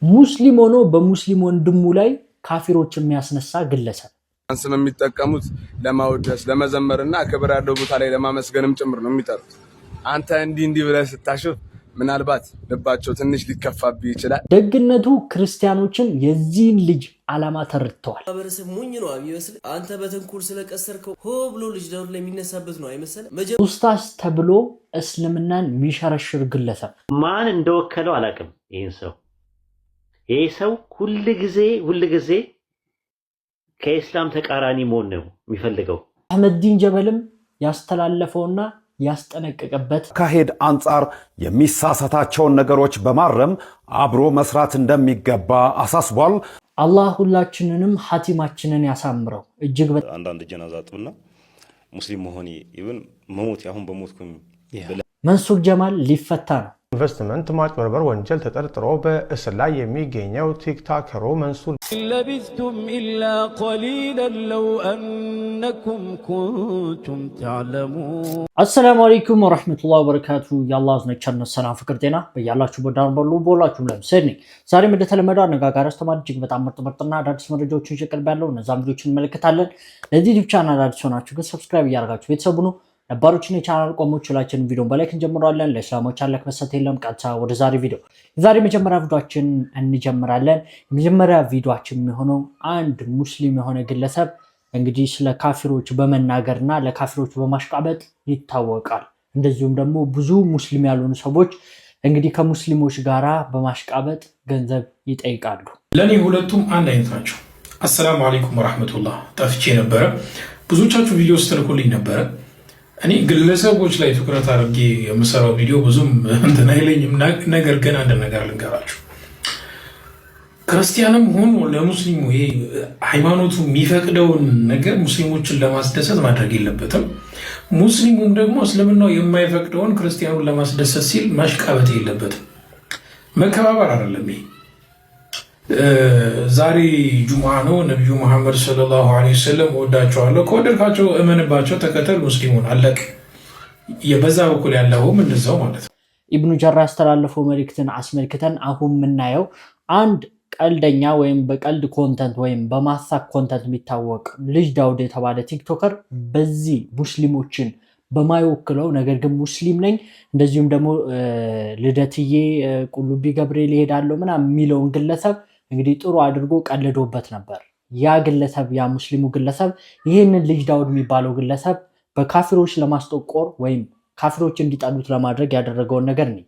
ሙስሊም ሆኖ በሙስሊም ወንድሙ ላይ ካፊሮች የሚያስነሳ ግለሰብ አንስም የሚጠቀሙት ለማውደስ ለመዘመርና ክብር ያለው ቦታ ላይ ለማመስገንም ጭምር ነው የሚጠሩት። አንተ እንዲህ ብለህ ስታሽፍ ምናልባት ልባቸው ትንሽ ሊከፋብህ ይችላል። ደግነቱ ክርስቲያኖችን የዚህን ልጅ ዓላማ ተረድተዋል። ማህበረሰብ ሞኝ ነው የሚመስል አንተ በተንኮል ስለቀሰርከው ሆ ብሎ ልጅ ዳውድ ላይ የሚነሳበት ነው አይመስል። ኡስታዝ ተብሎ እስልምናን የሚሸረሽር ግለሰብ ማን እንደወከለው አላውቅም። ይሄ ሰው ሁልጊዜ ከኢስላም ተቃራኒ መሆን ነው የሚፈልገው። አህመዲን ጀበልም ያስተላለፈውና ያስጠነቀቀበት ካሄድ አንጻር የሚሳሳታቸውን ነገሮች በማረም አብሮ መስራት እንደሚገባ አሳስቧል። አላህ ሁላችንንም ሐቲማችንን ያሳምረው። እጅግ አንዳንድ ጀናዛ ጥብና ሙስሊም መሆኔ ይብን መሞት ያሁን በሞትኩም መንሱር ጀማል ሊፈታ ነው። ኢንቨስትመንት ማጭበርበር ወንጀል ተጠርጥሮ በእስር ላይ የሚገኘው ቲክቶከሩ መንሱር ለቢስቱም ኢላ ቀሊላን ለው አንኩም ኩንቱም ተዕለሙን። አሰላሙ አለይኩም ወራህመቱላሂ ወበረካቱ። የአላህ ዝነቸርነት ሰላም ፍቅር ጤና በያላችሁ በዳር በሉ ቦላችሁም ለምሰኒ ዛሬም እንደተለመደው አነጋጋሪ አስተማሪ እጅግ በጣም ምርጥና አዳዲስ መረጃዎችን ይቀርብ ያለው እነዛም ቪዲዮችን እንመለከታለን። ለዚህ ዩቲዩብ ቻናል አዲስ ሆናችሁ ግን ሰብስክራይብ እያደረጋችሁ ቤተሰቡ ነው ነባሮችን የቻናል ቆሞች ሁላችንም ቪዲዮን በላይክ እንጀምራለን። ለእስላሞች አለክ መሰት የለም። ቀጥታ ወደ ዛሬ ቪዲዮ መጀመሪያ ቪዲዮአችን እንጀምራለን። የመጀመሪያ ቪዲዮአችን የሚሆነው አንድ ሙስሊም የሆነ ግለሰብ እንግዲህ ስለ ካፊሮች በመናገርና ለካፊሮች በማሽቃበጥ ይታወቃል። እንደዚሁም ደግሞ ብዙ ሙስሊም ያልሆኑ ሰዎች እንግዲህ ከሙስሊሞች ጋራ በማሽቃበጥ ገንዘብ ይጠይቃሉ። ለኔ ሁለቱም አንድ አይነት ናቸው። አሰላሙ አለይኩም ወራህመቱላህ። ጠፍቼ ነበረ። ብዙዎቻችሁ ቪዲዮ ስትልኩልኝ ነበረ። እኔ ግለሰቦች ላይ ትኩረት አድርጌ የምሰራው ቪዲዮ ብዙም እንትን አይለኝም። ነገር ግን አንድ ነገር ልንገራችሁ። ክርስቲያንም ሆኖ ለሙስሊሙ ይሄ ሃይማኖቱ የሚፈቅደውን ነገር ሙስሊሞችን ለማስደሰት ማድረግ የለበትም። ሙስሊሙም ደግሞ እስልምናው የማይፈቅደውን ክርስቲያኑን ለማስደሰት ሲል ማሽቃበጥ የለበትም። መከባበር አይደለም ይሄ። ዛሬ ጁምዓ ነው። ነቢዩ መሐመድ ሰለላሁ ዐለይሂ ወሰለም ወዳቸዋለሁ፣ ከወደድካቸው እመንባቸው፣ ተከተል ሙስሊሙን አለቅ። የበዛ በኩል ያለውም እንደዛው ማለት ነው። ኢብኑ ጀራ ያስተላለፈው መልእክትን አስመልክተን አሁን የምናየው አንድ ቀልደኛ ወይም በቀልድ ኮንተንት ወይም በማሳክ ኮንተንት የሚታወቅ ልጅ ዳውድ የተባለ ቲክቶከር በዚህ ሙስሊሞችን በማይወክለው ነገር ግን ሙስሊም ነኝ እንደዚሁም ደግሞ ልደትዬ ቁልቢ ገብርኤል ይሄዳለሁ ምናምን የሚለውን ግለሰብ እንግዲህ ጥሩ አድርጎ ቀልዶበት ነበር። ያ ግለሰብ ያ ሙስሊሙ ግለሰብ ይህንን ልጅ ዳውድ የሚባለው ግለሰብ በካፊሮች ለማስጠቆር ወይም ካፊሮች እንዲጠሉት ለማድረግ ያደረገውን ነገር ነው።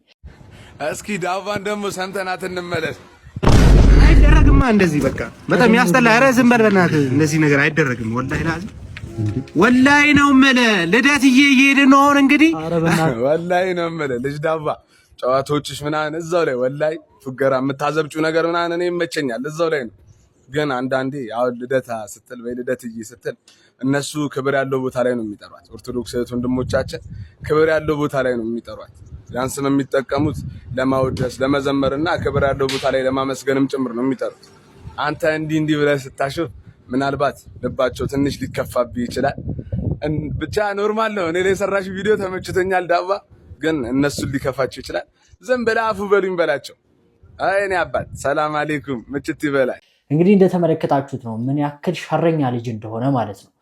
እስኪ ዳቫን ደግሞ ሰምተናት እንመለስ። አይደረግማ እንደዚህ በቃ በጣም ያስጠላ። ኧረ ዝም በል በእናትህ፣ እንደዚህ ነገር አይደረግም። ወላሂ ነው የምልህ። ልደትዬ እየሄድን ነው አሁን እንግዲህ። ወላሂ ነው የምልህ ልጅ ዳቫ ጨዋታዎችሽ ምናምን እዛው ላይ ወላሂ ፉገራ የምታዘብጪው ነገር ምናምን እኔ ይመቸኛል፣ እዛው ላይ ነው። ግን አንዳንዴ አሁን ልደታ ስትል ወይ ልደትዬ ስትል እነሱ ክብር ያለው ቦታ ላይ ነው የሚጠሯት። ኦርቶዶክስ እህት ወንድሞቻችን ክብር ያለው ቦታ ላይ ነው የሚጠሯት። ያን ስም የሚጠቀሙት ለማውደስ ለመዘመርና ክብር ያለው ቦታ ላይ ለማመስገንም ጭምር ነው የሚጠሩት። አንተ እንዲህ ብለህ ስታሽፍ ምናልባት ልባቸው ትንሽ ሊከፋብህ ይችላል። ብቻ ኖርማል ነው። እኔ ላይ የሰራሽ ቪዲዮ ተመችቶኛል ዳባ፣ ግን እነሱን ሊከፋቸው ይችላል። ዝም ብለህ አፉ በሉኝ በላቸው። እኔ አባት ሰላም አለይኩም ምችት ይበላል። እንግዲህ እንደተመለከታችሁት ነው ምን ያክል ሸረኛ ልጅ እንደሆነ ማለት ነው።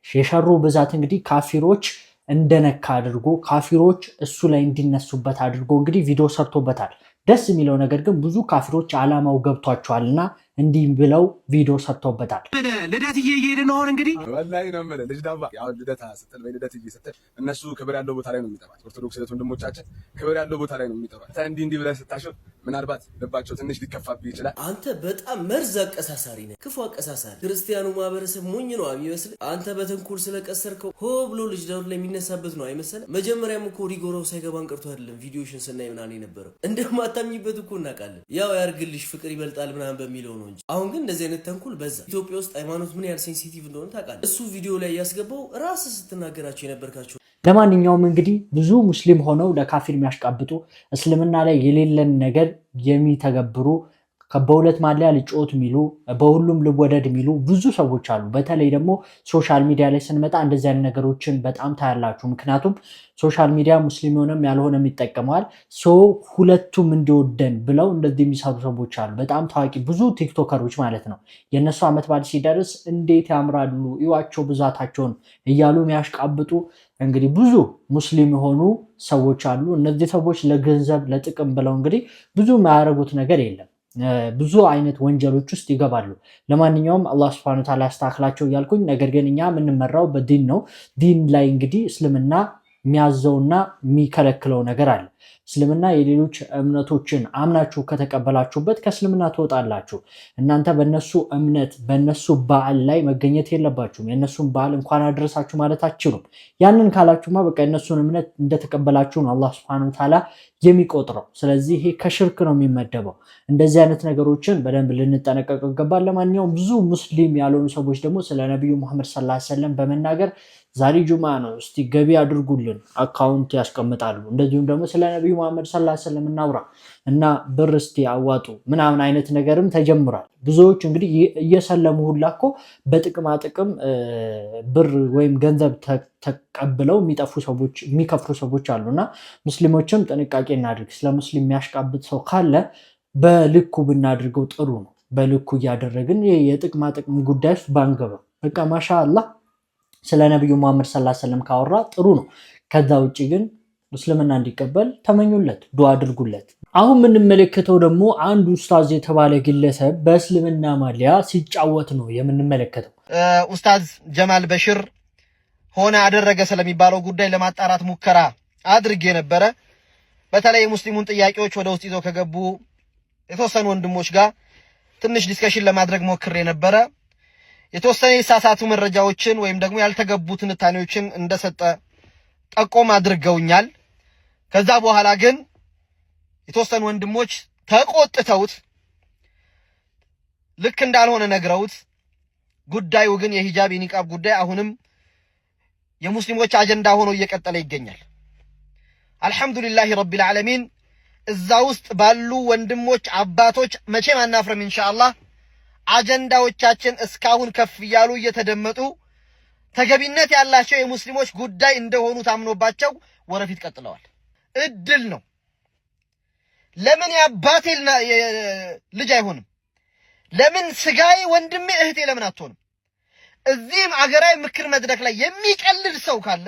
የሸሩ ብዛት እንግዲህ ካፊሮች እንደነካ አድርጎ ካፊሮች እሱ ላይ እንዲነሱበት አድርጎ እንግዲህ ቪዲዮ ሰርቶበታል። ደስ የሚለው ነገር ግን ብዙ ካፊሮች ዓላማው ገብቷቸዋልና እንዲህ ብለው ቪዲዮ ሰርተውበታል። ልደትዬ እየሄድን ነው አሁን እንግዲህ። ወላሂ ነው የምልህ ልጅ ዳባ ያው ልደታ ስትል ወይ ልደትዬ ስትል እነሱ ክብር ያለው ቦታ ላይ ነው የሚጠሯት። ኦርቶዶክስ እህት ወንድሞቻችን ክብር ያለው ቦታ ላይ ነው የሚጠሯት። እንዲህ ብለህ ስታሽፍ ምናልባት ልባቸው ትንሽ ሊከፋብህ ይችላል። አንተ በጣም መርዝ አቀሳሳሪ ነህ፣ ክፉ አቀሳሳሪ። ክርስቲያኑ ማህበረሰብ ሞኝ ነው የሚመስል አንተ በተንኮል ስለቀሰርከው ሆ ብሎ ልጅ ዳውድ ላይ የሚነሳበት ነው አይመስል። መጀመሪያም እኮ ሪጎራው ሳይገባን ቀርቶ አይደለም ቪዲዮሽን ስናይ ምናምን የነበረው እንደማታምኝበት እኮ እናውቃለን። ያው ያርግልሽ ፍቅር ይበልጣል ምናምን በሚለው ነው እንጂ። አሁን ግን እንደዚህ አይነት ተንኮል በዛ። ኢትዮጵያ ውስጥ ሃይማኖት ምን ያህል ሴንሲቲቭ እንደሆነ ታውቃለህ። እሱ ቪዲዮ ላይ ያስገባው ራስህ ስትናገራቸው የነበርካቸው። ለማንኛውም እንግዲህ ብዙ ሙስሊም ሆነው ለካፊር የሚያሽቃብጡ እስልምና ላይ የሌለን ነገር የሚተገብሩ በሁለት ማሊያ ልጮት የሚሉ በሁሉም ልወደድ የሚሉ ብዙ ሰዎች አሉ። በተለይ ደግሞ ሶሻል ሚዲያ ላይ ስንመጣ እንደዚህ አይነት ነገሮችን በጣም ታያላችሁ። ምክንያቱም ሶሻል ሚዲያ ሙስሊም ሆነም ያልሆነም ይጠቀመዋል። ሁለቱም እንዲወደን ብለው እንደዚህ የሚሰሩ ሰዎች አሉ። በጣም ታዋቂ ብዙ ቲክቶከሮች ማለት ነው። የእነሱ ዓመት በዓል ሲደርስ እንዴት ያምራሉ እዩዋቸው ብዛታቸውን እያሉ የሚያሽቃብጡ እንግዲህ ብዙ ሙስሊም የሆኑ ሰዎች አሉ። እነዚህ ሰዎች ለገንዘብ ለጥቅም ብለው እንግዲህ ብዙ የማያደርጉት ነገር የለም። ብዙ አይነት ወንጀሎች ውስጥ ይገባሉ። ለማንኛውም አላህ ሱብሓነሁ ወተዓላ ያስተካክላቸው እያልኩኝ፣ ነገር ግን እኛ የምንመራው በዲን ነው። ዲን ላይ እንግዲህ እስልምና የሚያዘውና የሚከለክለው ነገር አለ። እስልምና የሌሎች እምነቶችን አምናችሁ ከተቀበላችሁበት ከእስልምና ትወጣላችሁ። እናንተ በነሱ እምነት በነሱ በዓል ላይ መገኘት የለባችሁም። የነሱን በዓል እንኳን አድረሳችሁ ማለት አትችሉም። ያንን ካላችሁማ በቃ የነሱን እምነት እንደተቀበላችሁ ነው አላህ ሱብሓነሁ ወተዓላ የሚቆጥረው። ስለዚህ ይሄ ከሽርክ ነው የሚመደበው። እንደዚህ አይነት ነገሮችን በደንብ ልንጠነቀቅ ይገባል። ለማንኛውም ብዙ ሙስሊም ያልሆኑ ሰዎች ደግሞ ስለ ነቢዩ ሙሐመድ ሰለላሁ ዐለይሂ ወሰለም በመናገር ዛሬ ጁማ ነው እስቲ ገቢ አድርጉልን አካውንት ያስቀምጣሉ። እንደዚሁም ደግሞ ስለ ነቢዩ ሙሐመድ ሰለላሁ ዐለይሂ ወሰለም እናውራ እና ብር እስቲ አዋጡ ምናምን አይነት ነገርም ተጀምሯል። ብዙዎች እንግዲህ እየሰለሙ ሁላ እኮ በጥቅማ ጥቅም ብር ወይም ገንዘብ ተቀብለው የሚጠፉ ሰዎች የሚከፍሩ ሰዎች አሉና ሙስሊሞችም ጥንቃቄ እናድርግ። ስለ ሙስሊም የሚያሽቃብጥ ሰው ካለ በልኩ ብናድርገው ጥሩ ነው። በልኩ እያደረግን የጥቅማ ጥቅም ጉዳይ ውስጥ ባንገባ በቃ ማሻአላህ ስለ ነቢዩ ሙሐመድ ሰለላሁ ዐለይሂ ወሰለም ካወራ ጥሩ ነው። ከዛ ውጭ ግን እስልምና እንዲቀበል ተመኙለት፣ ዱዓ አድርጉለት። አሁን የምንመለከተው ደግሞ አንድ ኡስታዝ የተባለ ግለሰብ በእስልምና ማሊያ ሲጫወት ነው የምንመለከተው። ኡስታዝ ጀማል በሽር ሆነ አደረገ ስለሚባለው ጉዳይ ለማጣራት ሙከራ አድርጌ ነበረ። በተለይ የሙስሊሙን ጥያቄዎች ወደ ውስጥ ይዘው ከገቡ የተወሰኑ ወንድሞች ጋር ትንሽ ዲስከሽን ለማድረግ ሞክሬ ነበረ። የተወሰነ የሳሳቱ መረጃዎችን ወይም ደግሞ ያልተገቡ ትንታኔዎችን እንደሰጠ ጠቆም አድርገውኛል። ከዛ በኋላ ግን የተወሰኑ ወንድሞች ተቆጥተውት ልክ እንዳልሆነ ነግረውት ጉዳዩ ግን የሂጃብ የኒቃብ ጉዳይ አሁንም የሙስሊሞች አጀንዳ ሆኖ እየቀጠለ ይገኛል። አልሐምዱሊላህ ረቢል ዓለሚን እዛ ውስጥ ባሉ ወንድሞች አባቶች መቼም አናፍረም ኢንሻአላህ። አጀንዳዎቻችን እስካሁን ከፍ እያሉ እየተደመጡ ተገቢነት ያላቸው የሙስሊሞች ጉዳይ እንደሆኑ ታምኖባቸው ወረፊት ቀጥለዋል። እድል ነው። ለምን ያባቴ ልጅ አይሆንም? ለምን ስጋዬ ወንድሜ እህቴ ለምን አትሆንም? እዚህም አገራዊ ምክር መድረክ ላይ የሚቀልድ ሰው ካለ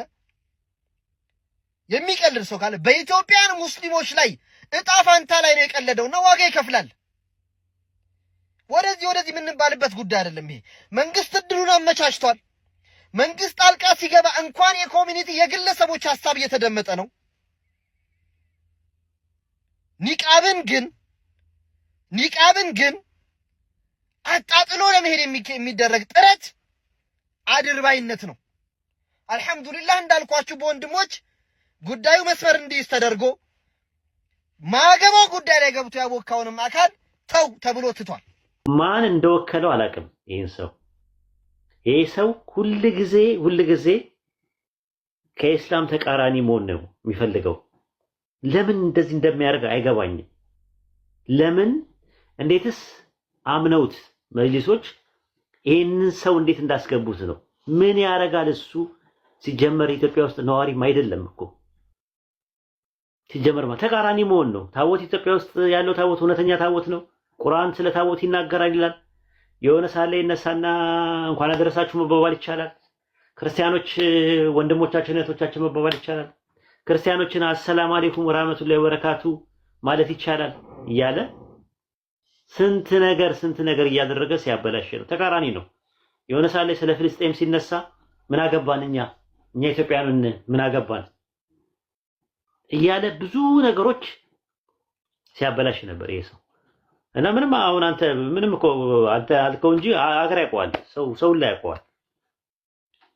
በኢትዮጵያን ሙስሊሞች ላይ እጣ ፋንታ ላይ ነው የቀለደውና ዋጋ ይከፍላል። ወደዚህ የምንባልበት ጉዳይ አይደለም። ይሄ መንግስት እድሉን አመቻችቷል። መንግስት ጣልቃ ሲገባ እንኳን የኮሚኒቲ የግለሰቦች ሐሳብ እየተደመጠ ነው። ኒቃብን ግን አጣጥሎ ለመሄድ የሚደረግ ጥረት አድርባይነት ነው። አልሐምዱሊላህ እንዳልኳችሁ በወንድሞች ጉዳዩ መስመር እንዲይዝ ተደርጎ ማገባው ጉዳይ ላይ ገብቶ ያቦካውንም አካል ተው ተብሎ ትቷል። ማን እንደወከለው አላውቅም። ይሄ ሰው ሁል ጊዜ ከኢስላም ተቃራኒ መሆን ነው የሚፈልገው። ለምን እንደዚህ እንደሚያደርግ አይገባኝም። ለምን እንዴትስ አምነውት መጅሊሶች ይሄንን ሰው እንዴት እንዳስገቡት ነው። ምን ያደርጋል እሱ? ሲጀመር ኢትዮጵያ ውስጥ ነዋሪም አይደለም እኮ። ሲጀመር ተቃራኒ መሆን ነው። ታቦት ኢትዮጵያ ውስጥ ያለው ታቦት እውነተኛ ታቦት ነው። ቁርአን ስለ ታቦት ይናገራል ይላል። የሆነ ሳለ ይነሳና እንኳን አደረሳችሁ መባባል ይቻላል። ክርስቲያኖች ወንድሞቻችን እህቶቻችን መባባል ይቻላል። ክርስቲያኖችን አሰላሙ አለይኩም ወራህመቱላሂ ወበረካቱ ማለት ይቻላል እያለ ስንት ነገር እያደረገ ሲያበላሽ ነው። ተቃራኒ ነው። የሆነ ሳለ ስለ ፍልስጤም ሲነሳ ምን አገባን እኛ ኢትዮጵያውያን ምን አገባን እያለ ብዙ ነገሮች ሲያበላሽ ነበር ይሄ ሰው። እና ምንም አሁን አንተ እኮ አንተ አልከው እንጂ አገር ያውቀዋል፣ ሰው ላይ ያውቀዋል።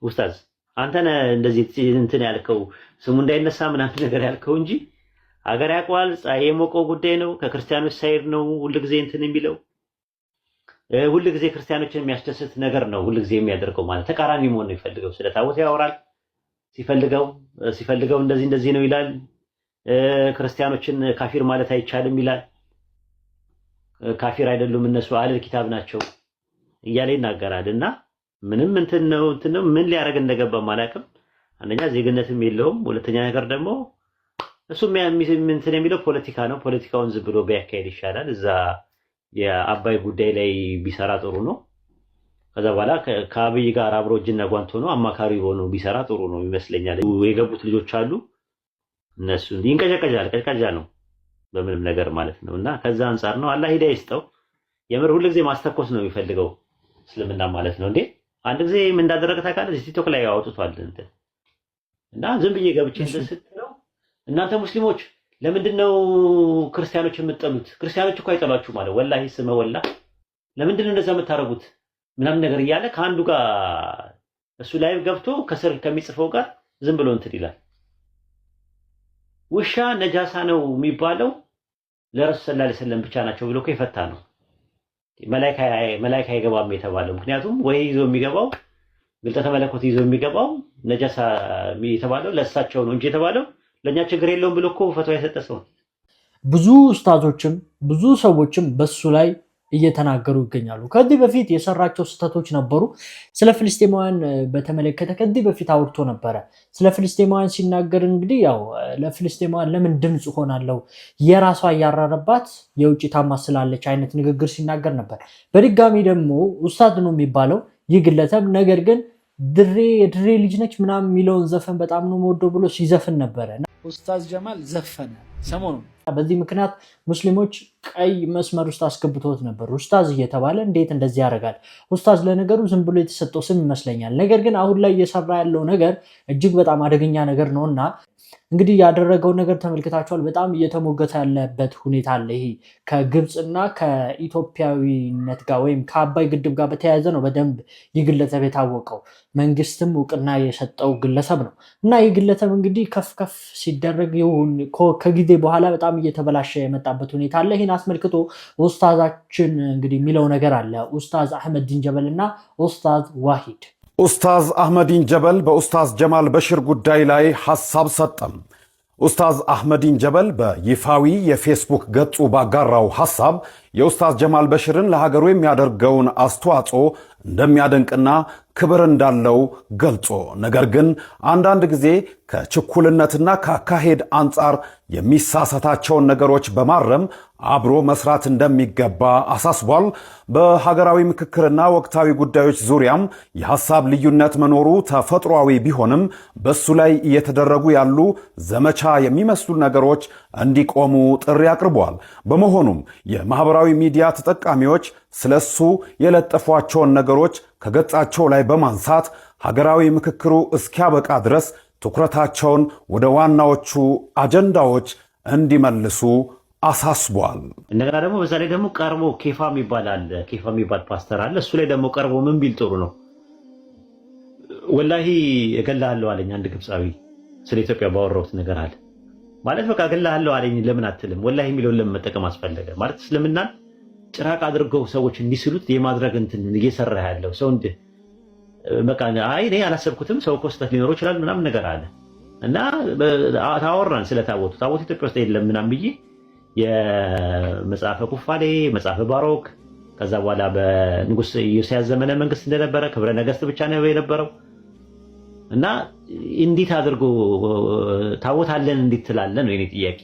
ኡስታዝ አንተ ነህ እንደዚህ እንትን ያልከው ስሙ እንዳይነሳ ምናምን ነገር ያልከው እንጂ አገር ያውቀዋል። ፀሐይ የሞቀው ጉዳይ ነው። ከክርስቲያኖች ሳይድ ነው ሁልጊዜ እንትን የሚለው ሁልጊዜ ክርስቲያኖችን የሚያስደስት ነገር ነው ሁልጊዜ የሚያደርገው። ማለት ተቃራኒ መሆን ነው የሚፈልገው። ስለ ታቦት ያወራል፣ ሲፈልገው እንደዚህ ነው ይላል። ክርስቲያኖችን ካፊር ማለት አይቻልም ይላል። ካፊር አይደሉም እነሱ አህለል ኪታብ ናቸው እያለ ይናገራል። እና ምንም እንትን ነው ምን ሊያደርግ እንደገባ ማላቅም። አንደኛ ዜግነትም የለውም፣ ሁለተኛ ነገር ደግሞ እሱም እንትን የሚለው ፖለቲካ ነው። ፖለቲካውን ዝም ብሎ ቢያካሄድ ይሻላል። እዛ የአባይ ጉዳይ ላይ ቢሰራ ጥሩ ነው። ከዛ በኋላ ከአብይ ጋር አብሮ እጅና ጓንት ሆኖ አማካሪ ሆኖ ቢሰራ ጥሩ ነው ይመስለኛል። የገቡት ልጆች አሉ፣ እነሱ ይንቀጨቀጫል፣ ቀጭቀጫ ነው በምንም ነገር ማለት ነው። እና ከዛ አንፃር ነው አላህ ሂዳያ ይስጠው። የምር ሁሉ ጊዜ ማስተኮስ ነው የሚፈልገው እስልምና ማለት ነው። እንዴ አንድ ጊዜ ምን እንዳደረገ ታውቃለህ? ቲክቶክ ላይ አውጥቷል እንትን እና ዝም ብዬ ገብቼ ስትለው እናንተ ሙስሊሞች ለምንድን ነው ክርስቲያኖች የምትጠሉት? ክርስቲያኖች እኮ አይጠሏችሁ ማለት ወላሂ ስመ ወላ ለምንድን ነው እንደዛ የምታረጉት ምናምን ነገር እያለ ከአንዱ ጋር እሱ ላይ ገብቶ ከስር ከሚጽፈው ጋር ዝም ብሎ እንትን ይላል። ውሻ ነጃሳ ነው የሚባለው ለረሱል ሰለላሁ ዐለይሂ ወሰለም ብቻ ናቸው ብሎ እኮ የፈታ ነው። መላእክት አይገባም የተባለው ምክንያቱም ወይ ይዞ የሚገባው ግልጠተ መለኮት ይዞ የሚገባው ነጃሳ የተባለው ለእሳቸው ነው እንጂ የተባለው ለእኛ ችግር የለውም ብሎ እኮ ፈትዋ የሰጠ ሰው። ብዙ ኡስታዞችም ብዙ ሰዎችም በሱ ላይ እየተናገሩ ይገኛሉ። ከዚህ በፊት የሰራቸው ስህተቶች ነበሩ። ስለ ፍልስጤማውያን በተመለከተ ከዚህ በፊት አውርቶ ነበረ። ስለ ፍልስጤማውያን ሲናገር እንግዲህ ያው ለፍልስጤማውያን ለምን ድምፅ ሆናለሁ የራሷ እያራረባት የውጭ ታማስ ስላለች አይነት ንግግር ሲናገር ነበር። በድጋሚ ደግሞ ኡስታዝ ነው የሚባለው ይህ ግለሰብ ነገር ግን የድሬ ልጅ ነች ምናምን የሚለውን ዘፈን በጣም ነው የምወደው ብሎ ሲዘፍን ነበረ። ኡስታዝ ጀማል ዘፈነ ሰሞኑን። በዚህ ምክንያት ሙስሊሞች ቀይ መስመር ውስጥ አስገብቶት ነበር። ኡስታዝ እየተባለ እንዴት እንደዚህ ያደርጋል? ኡስታዝ ለነገሩ ዝም ብሎ የተሰጠው ስም ይመስለኛል። ነገር ግን አሁን ላይ እየሰራ ያለው ነገር እጅግ በጣም አደገኛ ነገር ነውና እንግዲህ ያደረገው ነገር ተመልክታችኋል። በጣም እየተሞገተ ያለበት ሁኔታ አለ። ይሄ ከግብፅና ከኢትዮጵያዊነት ጋር ወይም ከአባይ ግድብ ጋር በተያያዘ ነው በደንብ ይህ ግለሰብ የታወቀው። መንግስትም እውቅና የሰጠው ግለሰብ ነው እና ይህ ግለሰብ እንግዲህ ከፍ ከፍ ሲደረግ ከጊዜ በኋላ በጣም እየተበላሸ የመጣበት ሁኔታ አለ። ይህን አስመልክቶ ኡስታዛችን እንግዲህ የሚለው ነገር አለ። ኡስታዝ አህመዲን ጀበል እና ኡስታዝ ዋሂድ ኡስታዝ አህመዲን ጀበል በኡስታዝ ጀማል በሽር ጉዳይ ላይ ሐሳብ ሰጠም። ኡስታዝ አህመዲን ጀበል በይፋዊ የፌስቡክ ገጹ ባጋራው ሐሳብ የኡስታዝ ጀማል በሽርን ለሀገሩ የሚያደርገውን አስተዋጽኦ እንደሚያደንቅና ክብር እንዳለው ገልጾ ነገር ግን አንዳንድ ጊዜ ከችኩልነትና ከአካሄድ አንጻር የሚሳሳታቸውን ነገሮች በማረም አብሮ መስራት እንደሚገባ አሳስቧል። በሀገራዊ ምክክርና ወቅታዊ ጉዳዮች ዙሪያም የሐሳብ ልዩነት መኖሩ ተፈጥሯዊ ቢሆንም በሱ ላይ እየተደረጉ ያሉ ዘመቻ የሚመስሉ ነገሮች እንዲቆሙ ጥሪ አቅርቧል። በመሆኑም የማህበራዊ ሚዲያ ተጠቃሚዎች ስለሱ የለጠፏቸውን ነገሮች ከገጻቸው ላይ በማንሳት ሀገራዊ ምክክሩ እስኪያበቃ ድረስ ትኩረታቸውን ወደ ዋናዎቹ አጀንዳዎች እንዲመልሱ አሳስቧል። እንደገና ደግሞ በዛ ላይ ደግሞ ቀርቦ ኬፋ የሚባል ፓስተር አለ። እሱ ላይ ደግሞ ቀርቦ ምን ቢል ጥሩ ነው? ወላሂ እገላለሁ አለኝ አንድ ግብፃዊ ስለ ኢትዮጵያ ባወራሁት ነገር አለ ማለት በቃ እገላለሁ አለኝ። ለምን አትልም? ወላሂ የሚለውን ለምን መጠቀም አስፈለገ? ማለት እስልምናን ጭራቅ አድርገው ሰዎች እንዲስሉት የማድረግ እንትን እየሰራ ያለው ሰው እንደ በቃ አይ እኔ አላሰብኩትም ሰው እኮ ስህተት ሊኖረው ይችላል ምናምን ነገር አለ እና ታወራን ስለ ታቦት ኢትዮጵያ ውስጥ የለም ምናምን ብዬ የመጽሐፈ ኩፋሌ መጽሐፈ ባሮክ ከዛ በኋላ በንጉስ ኢዮስያስ ዘመነ መንግስት እንደነበረ ክብረ ነገስት ብቻ ነው የነበረው እና እንዴት አድርጎ ታቦት አለን እንዴት ትላለህ ነው የኔ ጥያቄ።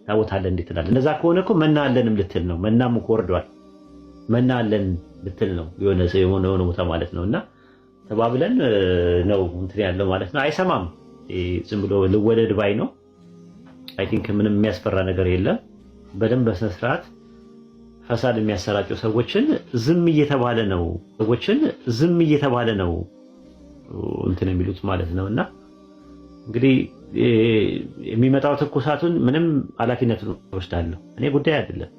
ታቦት አለን እንዴት ትላለህ? እንደዛ ከሆነ እኮ መና አለንም ልትል ነው። መናም እኮ ወርዷል። መና አለን ልትል ነው የሆነ ቦታ ማለት ነው። እና ተባብለን ነው እንትን ያለው ማለት ነው። አይሰማም። ዝም ብሎ ልወደድ ባይ ነው። አይ ቲንክ ምንም የሚያስፈራ ነገር የለም። በደንብ በስነ ስርዓት ፈሳድ የሚያሰራጩ ሰዎችን ዝም እየተባለ ነው እንትን የሚሉት ማለት ነው። እና እንግዲህ የሚመጣው ትኩሳቱን ምንም ኃላፊነቱን ወስዳለሁ እኔ ጉዳይ አይደለም።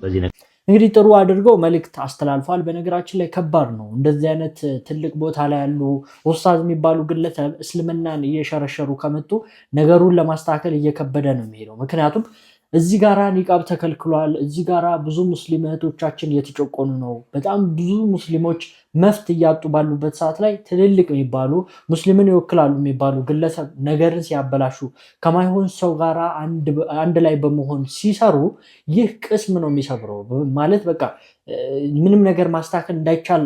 በዚህ ነገር እንግዲህ ጥሩ አድርገው መልእክት አስተላልፏል። በነገራችን ላይ ከባድ ነው እንደዚህ አይነት ትልቅ ቦታ ላይ ያሉ ኡስታዝ የሚባሉ ግለሰብ እስልምናን እየሸረሸሩ ከመጡ ነገሩን ለማስተካከል እየከበደ ነው የሚሄደው። ምክንያቱም እዚህ ጋራ ኒቃብ ተከልክሏል። እዚህ ጋራ ብዙ ሙስሊም እህቶቻችን እየተጨቆኑ ነው። በጣም ብዙ ሙስሊሞች መፍት እያጡ ባሉበት ሰዓት ላይ ትልልቅ የሚባሉ ሙስሊምን ይወክላሉ የሚባሉ ግለሰብ ነገርን ሲያበላሹ ከማይሆን ሰው ጋራ አንድ ላይ በመሆን ሲሰሩ ይህ ቅስም ነው የሚሰብረው። ማለት በቃ ምንም ነገር ማስተካከል እንዳይቻል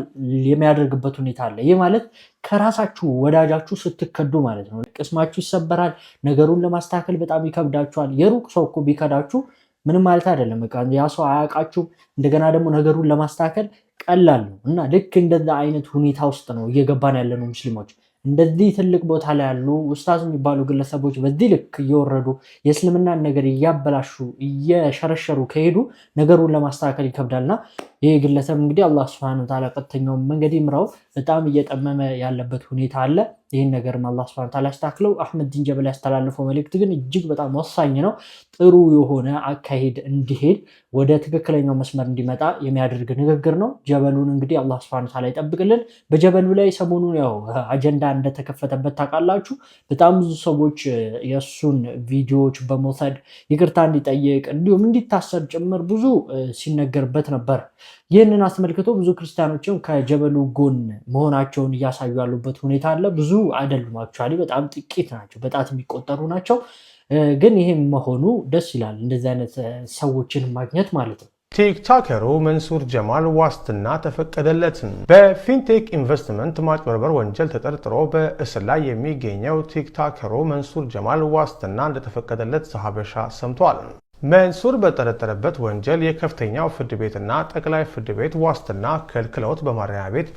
የሚያደርግበት ሁኔታ አለ። ይህ ማለት ከራሳችሁ ወዳጃችሁ ስትከዱ ማለት ነው። ቅስማችሁ ይሰበራል። ነገሩን ለማስተካከል በጣም ይከብዳችኋል። የሩቅ ሰው እኮ ቢከዳችሁ ምንም ማለት አይደለም። በቃ ያ ሰው አያውቃችሁም። እንደገና ደግሞ ነገሩን ለማስተካከል ቀላል ነው እና ልክ እንደዛ አይነት ሁኔታ ውስጥ ነው እየገባን ያለነው ሙስሊሞች። እንደዚህ ትልቅ ቦታ ላይ ያሉ ኡስታዝ የሚባሉ ግለሰቦች በዚህ ልክ እየወረዱ የእስልምናን ነገር እያበላሹ እየሸረሸሩ ከሄዱ ነገሩን ለማስተካከል ይከብዳልና ይህ ግለሰብ እንግዲህ አላህ ሱብሓነሁ ወተዓላ ቀጥተኛውን መንገድ ይምራው። በጣም እየጠመመ ያለበት ሁኔታ አለ። ይህን ነገርም አላህ ሱብሓነሁ ወተዓላ ያስተካክለው። አህመዲን ጀበል ያስተላለፈው መልእክት ግን እጅግ በጣም ወሳኝ ነው። ጥሩ የሆነ አካሄድ እንዲሄድ ወደ ትክክለኛው መስመር እንዲመጣ የሚያደርግ ንግግር ነው። ጀበሉን እንግዲህ አላህ ሱብሓነሁ ወተዓላ ይጠብቅልን። በጀበሉ ላይ ሰሞኑን ያው አጀንዳ እንደተከፈተበት ታውቃላችሁ። በጣም ብዙ ሰዎች የእሱን ቪዲዮዎች በመውሰድ ይቅርታ እንዲጠይቅ እንዲሁም እንዲታሰር ጭምር ብዙ ሲነገርበት ነበር። ይህንን አስመልክቶ ብዙ ክርስቲያኖችም ከጀበሉ ጎን መሆናቸውን እያሳዩ ያሉበት ሁኔታ አለ። ብዙ አይደሉም፣ አክቹዋሊ በጣም ጥቂት ናቸው፣ በጣት የሚቆጠሩ ናቸው። ግን ይህም መሆኑ ደስ ይላል፣ እንደዚህ አይነት ሰዎችን ማግኘት ማለት ነው። ቲክቶከሩ መንሱር ጀማል ዋስትና ተፈቀደለት። በፊንቴክ ኢንቨስትመንት ማጭበርበር ወንጀል ተጠርጥሮ በእስር ላይ የሚገኘው ቲክቶከሩ መንሱር ጀማል ዋስትና እንደተፈቀደለት ሀበሻ ሰምቷል። መንሱር በጠረጠረበት ወንጀል የከፍተኛው ፍርድ ቤትና ጠቅላይ ፍርድ ቤት ዋስትና ከልክለውት በማረሚያ ቤት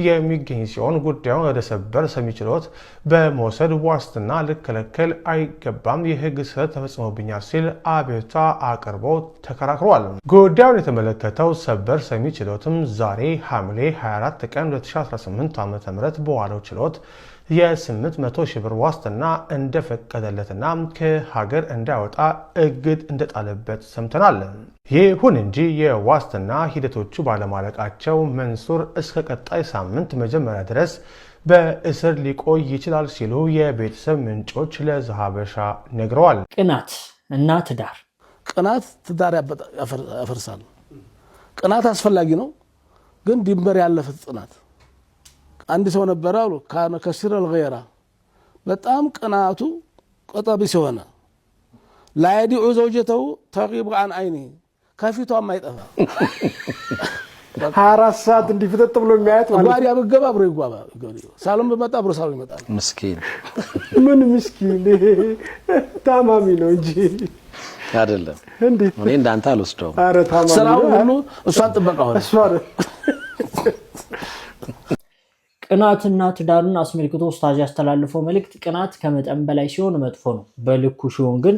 የሚገኝ ሲሆን ጉዳዩን ወደ ሰበር ሰሚ ችሎት በመውሰድ ዋስትና ልከለከል አይገባም፣ የህግ ስህተት ተፈጽሞብኛል ሲል አቤቱታ አቅርቦ ተከራክሯል። ጉዳዩን የተመለከተው ሰበር ሰሚ ችሎትም ዛሬ ሐምሌ 24 ቀን 2018 ዓ.ም በዋለው ችሎት የ800 ሺህ ብር ዋስትና እንደፈቀደለትና ከሀገር እንዳይወጣ እግድ እንደጣለበት ሰምተናል። ይሁን እንጂ የዋስትና ሂደቶቹ ባለማለቃቸው መንሱር እስከ ቀጣይ ሳምንት መጀመሪያ ድረስ በእስር ሊቆይ ይችላል ሲሉ የቤተሰብ ምንጮች ለዘሀበሻ ነግረዋል። ቅናት እና ትዳር ትዳር ያፈርሳል። ቅናት አስፈላጊ ነው፣ ግን ድንበር ያለፈ ጽናት አንድ ሰው ነበረ አሉ ካነ ከሲር الغيره በጣም ቅናቱ ቀጠቢስ ሆነ ላይዲኡ ዘውጀተው ተغيب عن عينه ከፊቷ ማይጠፋ 24 ሰዓት እንዲፈጠጥ ብሎ የሚያየት ማለት ጓዲያ በገባ ብሮ ይጓባ ሳሎም በመጣ ብሮ ሳሎም ይመጣል። ምስኪን ምን ምስኪን ታማሚ ነው እንጂ አይደለም። እኔ እንዳንተ አልወስደውም። ኧረ ታማሚ ስራው ሁሉ እሷን ጥበቃ ሆነ። ቅናትና ትዳርን አስመልክቶ ኡስታዝ ያስተላልፈው መልእክት ቅናት ከመጠን በላይ ሲሆን መጥፎ ነው፣ በልኩ ሲሆን ግን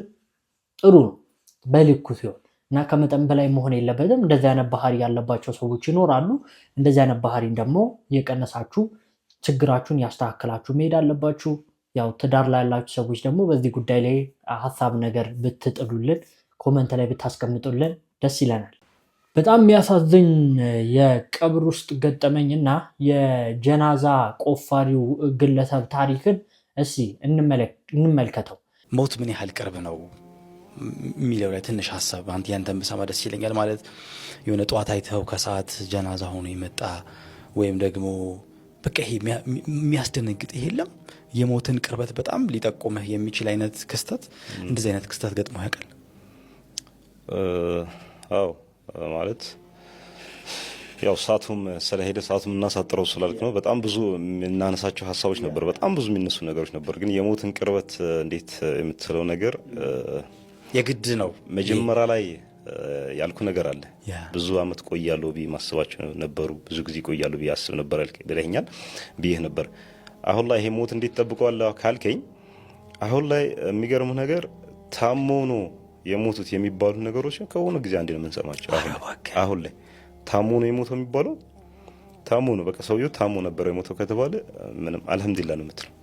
ጥሩ ነው። በልኩ ሲሆን እና ከመጠን በላይ መሆን የለበትም። እንደዚህ አይነት ባህሪ ያለባቸው ሰዎች ይኖራሉ። እንደዚህ አይነት ባህሪን ደግሞ የቀነሳችሁ ችግራችሁን ያስተካክላችሁ መሄድ አለባችሁ። ያው ትዳር ላይ ያላችሁ ሰዎች ደግሞ በዚህ ጉዳይ ላይ ሀሳብ ነገር ብትጥሉልን፣ ኮመንት ላይ ብታስቀምጡልን ደስ ይለናል። በጣም የሚያሳዝን የቀብር ውስጥ ገጠመኝና የጀናዛ ቆፋሪው ግለሰብ ታሪክን እስኪ እንመልከተው። ሞት ምን ያህል ቅርብ ነው የሚለው ላይ ትንሽ ሀሳብ አንተ ያንተን ብሰማ ደስ ይለኛል። ማለት የሆነ ጠዋት አይተው ከሰዓት ጀናዛ ሆኖ የመጣ ወይም ደግሞ በቃ ይሄ የሚያስደነግጥ የለም የሞትን ቅርበት በጣም ሊጠቁምህ የሚችል አይነት ክስተት፣ እንደዚህ አይነት ክስተት ገጥሞ ያውቃል? አዎ ማለት ያው ሰዓቱም ስለሄደ ሰዓቱም እናሳጥረው ስላልክ ነው። በጣም ብዙ የምናነሳቸው ሀሳቦች ነበር፣ በጣም ብዙ የሚነሱ ነገሮች ነበር። ግን የሞትን ቅርበት እንዴት የምትለው ነገር የግድ ነው። መጀመሪያ ላይ ያልኩ ነገር አለ። ብዙ አመት ቆያለሁ ብዬ ማስባቸው ነበሩ፣ ብዙ ጊዜ ቆያለሁ ብዬ አስብ ነበር ብለኸኛል ብዬ ነበር። አሁን ላይ ይሄ ሞት እንዴት ጠብቀዋለሁ ካልከኝ፣ አሁን ላይ የሚገርምህ ነገር ታሞ ነው የሞቱት የሚባሉ ነገሮች ከሆነ ጊዜ አንዴ ነው የምንሰማቸው። አሁን ላይ ታሞ ነው የሞተው የሚባለው ታሞ ነው፣ በቃ ሰውየው ታሞ ነበር የሞተው ከተባለ ምንም አልহামዱሊላህ ነው የምትለው።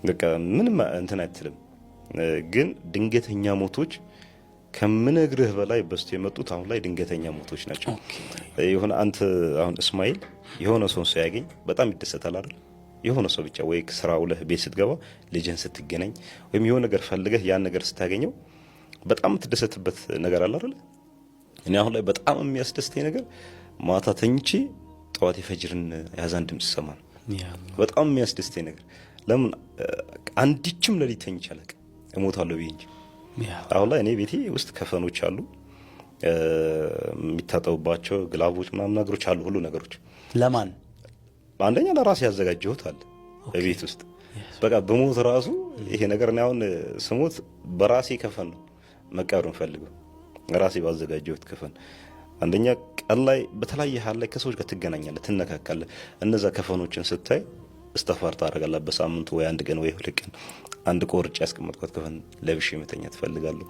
በቃ ምንም እንትን አትልም። ግን ድንገተኛ ሞቶች ከምነግርህ በላይ በስቶ የመጡት አሁን ላይ ድንገተኛ ሞቶች ናቸው። የሆነ አንተ አሁን እስማኤል የሆነ ሰው ሲያገኝ በጣም ይደሰታል አይደል? የሆነ ሰው ብቻ ወይ ስራው ለህ ቤት ስትገባ ልጅህን ስትገናኝ ወይም የሆነ ነገር ፈልገህ ያን ነገር ስታገኘው በጣም የምትደሰትበት ነገር አለ አይደል? እኔ አሁን ላይ በጣም የሚያስደስተኝ ነገር ማታ ተኝቼ ጠዋት የፈጅርን ያዛን ድምጽ ሰማ ነው። በጣም የሚያስደስተኝ ነገር ለምን አንዲችም ለሊት ተኝቼ አላውቅም እሞታለሁ ብዬ እንጂ። አሁን ላይ እኔ ቤቴ ውስጥ ከፈኖች አሉ፣ የሚታጠቡባቸው ግላቦች ምናምን ነገሮች አሉ፣ ሁሉ ነገሮች። ለማን አንደኛ ለራሴ ያዘጋጀሁት አለ በቤት ውስጥ። በቃ በሞት ራሱ ይሄ ነገር ነው። አሁን ስሞት በራሴ ከፈን ነው መቀበር እንፈልገው፣ ራሴ ባዘጋጀሁት ከፈን። አንደኛ ቀን ላይ በተለያየ ሀል ላይ ከሰዎች ጋር ትገናኛለህ፣ ትነካካለህ። እነዛ ከፈኖችን ስታይ እስተፋር ታደርጋለህ። በሳምንቱ ወይ አንድ ቀን ወይ ሁለት ቀን አንድ ቆርጬ ያስቀመጥኳት ከፈን ለብሼ መተኛት እፈልጋለሁ።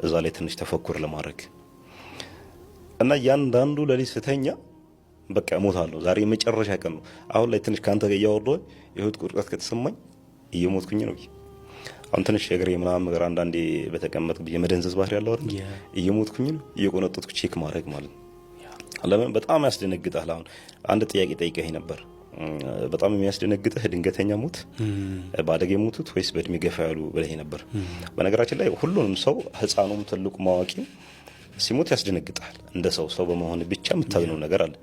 እዛ ላይ ትንሽ ተፈኩር ለማድረግ እና ያንዳንዱ ለሊት ስተኛ በቃ እሞታለሁ፣ ዛሬ የመጨረሻ ቀን ነው። አሁን ላይ ትንሽ ካንተ ጋር እያወራሁ የህይወት ቁርጠት ከተሰማኝ እየሞትኩኝ ነው። አሁን ትንሽ የግሬ ምናምን ነገር አንዳንዴ በተቀመጥ የመደንዘዝ ባህሪ ያለው አይደል? እየሞትኩኝ ነው፣ እየቆነጠጥኩ ቼክ ማድረግ ማለት ነው። ለምን በጣም ያስደነግጣል። አሁን አንድ ጥያቄ ጠይቀኝ ነበር። በጣም የሚያስደነግጥህ ድንገተኛ ሞት በአደጋ የሞቱት ወይስ በእድሜ ገፋ ያሉ ብለህ ነበር። በነገራችን ላይ ሁሉንም ሰው ህፃኑም ትልቁ ማዋቂም ሲሞት ያስደነግጣል። እንደ ሰው በመሆን ብቻ የምታዝነው ነገር አለ።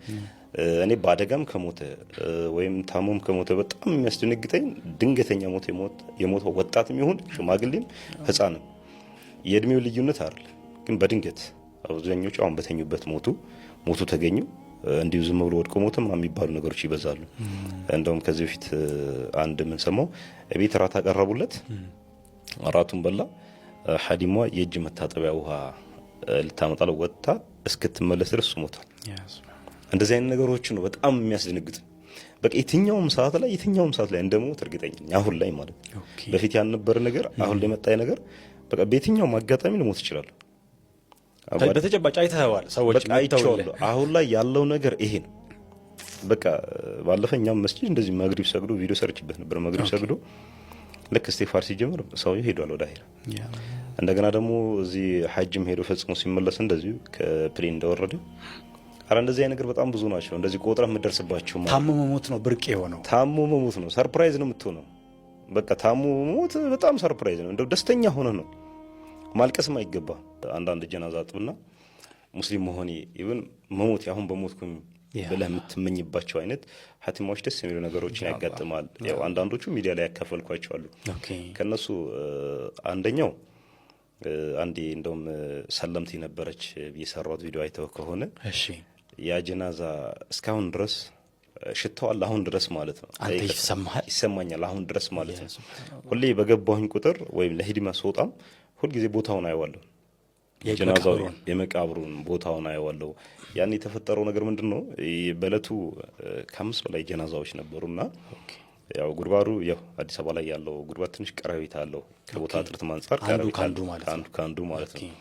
እኔ በአደጋም ከሞተ ወይም ታሞም ከሞተ በጣም የሚያስደነግጠኝ ድንገተኛ ሞት የሞተው ወጣትም ይሁን ሽማግሌም ህፃንም የእድሜው ልዩነት አይደል፣ ግን በድንገት አብዛኞቹ አሁን በተኙበት ሞቱ ተገኙ። እንዲሁ ዝም ብሎ ወድቆ ሞትም የሚባሉ ነገሮች ይበዛሉ። እንደውም ከዚህ በፊት አንድ ምን ሰማው፣ ቤት ራት አቀረቡለት፣ ራቱን በላ። ሐዲሟ የእጅ መታጠቢያ ውሃ ልታመጣለው ወጣ፣ እስክትመለስ ድረስ ሞቷል። እንደዚህ አይነት ነገሮች ነው በጣም የሚያስደነግጥ። በቃ የትኛውም ሰዓት ላይ እንደሞት እርግጠኛ ነኝ አሁን ላይ ማለት ነው። በፊት ያልነበረ ነገር አሁን ላይ መጣ ነገር በቃ በየትኛውም አጋጣሚ ልሞት ይችላል። በተጨባጭ አይተኸዋል፣ ሰዎች አይተዋል። አሁን ላይ ያለው ነገር ይሄ ነው። በቃ ባለፈኛም መስጂድ እንደዚህ መግሪብ ሰግዶ ቪዲዮ ሰርችበት ነበር። መግሪብ ሰግዶ ልክ እስቲግፋር ሲጀምር ሰውዬው ሄዷል ወደ አኺራ። እንደገና ደግሞ እዚህ ሐጅም ሄዶ ፈጽሞ ሲመለስ እንደዚሁ ከፕሌን እንደወረደ። አረ እንደዚህ አይነት ነገር በጣም ብዙ ናቸው። እንደዚህ ቆጥረህ የምትደርስባቸው ታሞ መሞት ነው ብርቅ የሆነው። ታሞ መሞት ነው፣ ሰርፕራይዝ ነው የምትሆነው። በቃ ታሞ መሞት በጣም ሰርፕራይዝ ነው። እንደው ደስተኛ ሆነ ነው ማልቀስም አይገባ። አንዳንድ ጀናዛ አጥብና ሙስሊም መሆኔ ይሁን መሞት አሁን በሞትኩኝ ብለህ የምትመኝባቸው አይነት ሀቲማዎች ደስ የሚሉ ነገሮችን ያጋጥማል። ያው አንዳንዶቹ ሚዲያ ላይ ያካፈልኳቸው አሉ። ከነሱ አንደኛው አንዴ እንደውም ሰለምት ነበረች የሰራሁት ቪዲዮ አይተው ከሆነ ያ ጀናዛ እስካሁን ድረስ ሽታው አሁን ድረስ ማለት ነው ይሰማኛል። አሁን ድረስ ማለት ነው። ሁሌ በገባሁኝ ቁጥር ወይም ለሂድማ ስወጣም ሁልጊዜ ቦታውን አየዋለሁ። ጀናዛው የመቃብሩን ቦታውን አየዋለሁ። ያን የተፈጠረው ነገር ምንድነው? በእለቱ ከ5 በላይ ጀናዛዎች ነበሩና ያው ጉድባዱ ያው አዲስ አበባ ላይ ያለው ጉድባድ ትንሽ ቀረቤታ አለው ከቦታ እጥረት አንፃር ካንዱ ማለት ነው።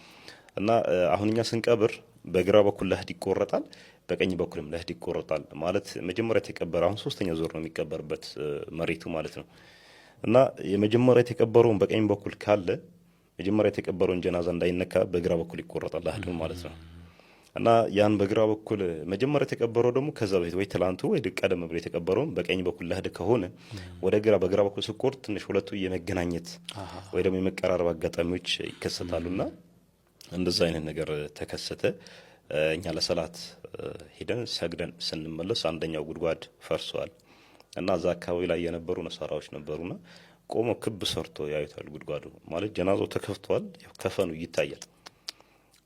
እና አሁን እኛ ስንቀብር በግራ በኩል ለህድ ይቆረጣል፣ በቀኝ በኩልም ለህድ ይቆረጣል። ማለት መጀመሪያ የተቀበረ አሁን 3ኛ ዙር ነው የሚቀበርበት መሬቱ ማለት ነው። እና የመጀመሪያ የተቀበረውን በቀኝ በኩል ካለ መጀመሪያ የተቀበረውን ጀናዛ እንዳይነካ በግራ በኩል ይቆረጣል ለህድ ማለት ነው። እና ያን በግራ በኩል መጀመሪያ የተቀበረው ደግሞ ከዛ በፊት ወይ ትላንቱ ወይ ቀደም ብሎ የተቀበረው በቀኝ በኩል ለህድ ከሆነ ወደ በግራ በኩል ስቆርጥ ትንሽ ሁለቱ የመገናኘት ወይ ደግሞ የመቀራረብ አጋጣሚዎች ይከሰታሉና እንደዛ አይነት ነገር ተከሰተ። እኛ ለሰላት ሄደን ሰግደን ስንመለስ አንደኛው ጉድጓድ ፈርሷል እና እዛ አካባቢ ላይ የነበሩ ነሳራዎች ነበሩና ቆሞ ክብ ሰርቶ ያዩታል። ጉድጓዱ ማለት ጀናዛው ተከፍቷል፣ ያው ከፈኑ ይታያል።